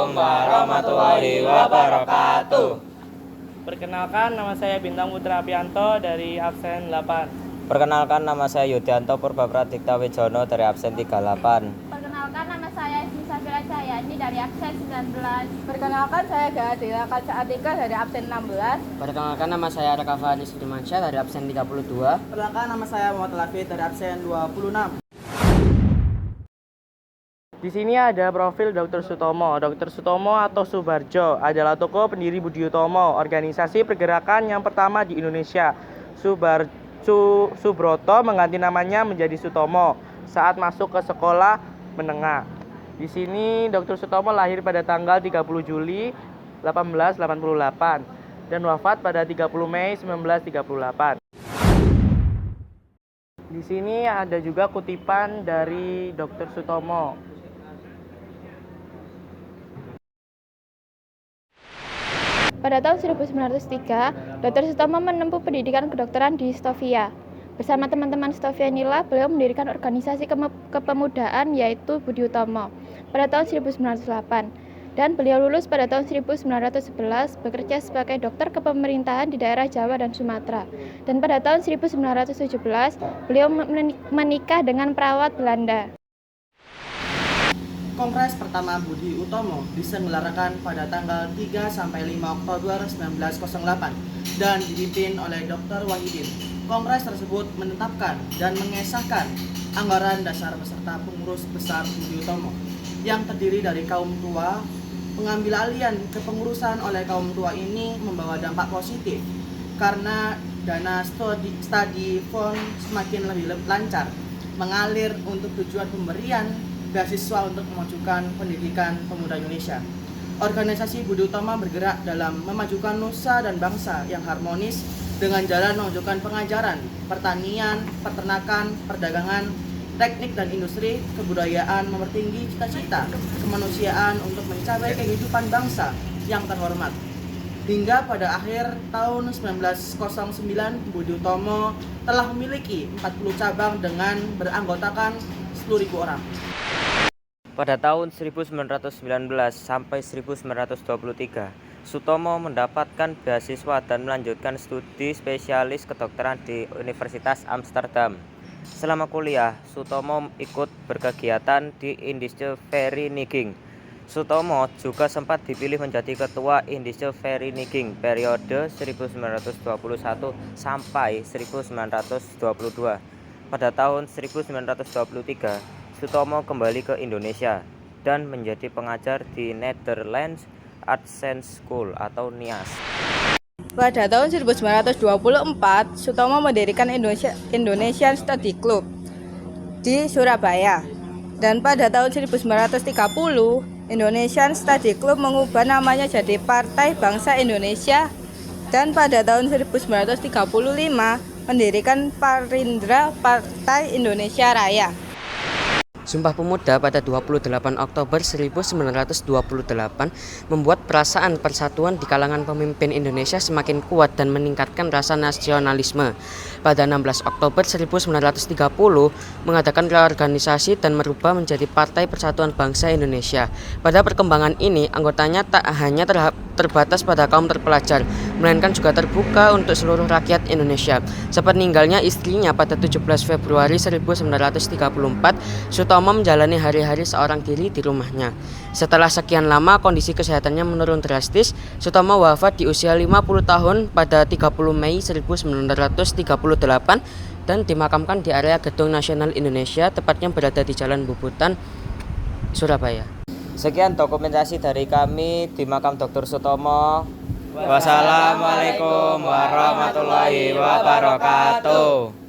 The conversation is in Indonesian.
Assalamualaikum warahmatullahi wabarakatuh. Perkenalkan, nama saya Bintang Putra Apianto dari absen 8. Perkenalkan, nama saya Yudianto Purbapratikta Wijono dari absen 38. Perkenalkan, nama saya Safira Cahyani dari absen 19. Perkenalkan, saya Gadila Kaca Atika dari absen 16. Perkenalkan, nama saya Rakafani Sudirmansyah dari absen 32. Perkenalkan, nama saya Muhammad Lafid dari absen 26. Di sini ada profil Dr. Sutomo. Dr. Sutomo atau Subarjo adalah tokoh pendiri Budi Utomo, organisasi pergerakan yang pertama di Indonesia. Subroto mengganti namanya menjadi Sutomo saat masuk ke sekolah menengah. Di sini Dr. Sutomo lahir pada tanggal 30 Juli 1888 dan wafat pada 30 Mei 1938. Di sini ada juga kutipan dari Dr. Sutomo. Pada tahun 1903, Dr. Sutomo menempuh pendidikan kedokteran di Stovia. Bersama teman-teman Stovia inilah beliau mendirikan organisasi kepemudaan yaitu Budi Utomo pada tahun 1908. Dan beliau lulus pada tahun 1911 bekerja sebagai dokter kepemerintahan di daerah Jawa dan Sumatera. Dan pada tahun 1917 beliau menikah dengan perawat Belanda. Kongres pertama Budi Utomo diselenggarakan pada tanggal 3-5 Oktober 1908 dan dipimpin oleh Dr. Wahidin. Kongres tersebut menetapkan dan mengesahkan anggaran dasar beserta pengurus besar Budi Utomo yang terdiri dari kaum tua. Pengambil alihan kepengurusan oleh kaum tua ini membawa dampak positif karena dana study fund semakin lebih lancar mengalir untuk tujuan pemberian beasiswa untuk memajukan pendidikan pemuda Indonesia. Organisasi Budi Utomo bergerak dalam memajukan nusa dan bangsa yang harmonis dengan jalan memajukan pengajaran, pertanian, peternakan, perdagangan, teknik dan industri, kebudayaan, mempertinggi cita-cita kemanusiaan untuk mencapai kehidupan bangsa yang terhormat. Hingga pada akhir tahun 1909, Budi Utomo telah memiliki 40 cabang dengan beranggotakan 10.000 orang. Pada tahun 1919 sampai 1923, Sutomo mendapatkan beasiswa dan melanjutkan studi spesialis kedokteran di Universitas Amsterdam. Selama kuliah, Sutomo ikut berkegiatan di Industrievereniging. Sutomo juga sempat dipilih menjadi ketua Industrievereniging periode 1921 sampai 1922. Pada tahun 1923, Sutomo kembali ke Indonesia dan menjadi pengajar di Netherlands Art Science School atau NIAS. Pada tahun 1924, Sutomo mendirikan Indonesian Study Club di Surabaya. Dan pada tahun 1930, Indonesian Study Club mengubah namanya jadi Partai Bangsa Indonesia. Dan pada tahun 1935, mendirikan Parindra Partai Indonesia Raya. Sumpah Pemuda pada 28 Oktober 1928 membuat perasaan persatuan di kalangan pemimpin Indonesia semakin kuat dan meningkatkan rasa nasionalisme. Pada 16 Oktober 1930 mengadakan reorganisasi dan merubah menjadi Partai Persatuan Bangsa Indonesia. Pada perkembangan ini, anggotanya tak hanya terbatas pada kaum terpelajar, melainkan juga terbuka untuk seluruh rakyat Indonesia. Sepeninggalnya istrinya pada 17 Februari 1934, Sutomo menjalani hari-hari seorang diri di rumahnya. Setelah sekian lama kondisi kesehatannya menurun drastis, Sutomo wafat di usia 50 tahun pada 30 Mei 1938 dan dimakamkan di area Gedung Nasional Indonesia, tepatnya berada di Jalan Bubutan, Surabaya. Sekian dokumentasi dari kami di makam Dr. Sutomo. Wassalamualaikum warahmatullahi wabarakatuh.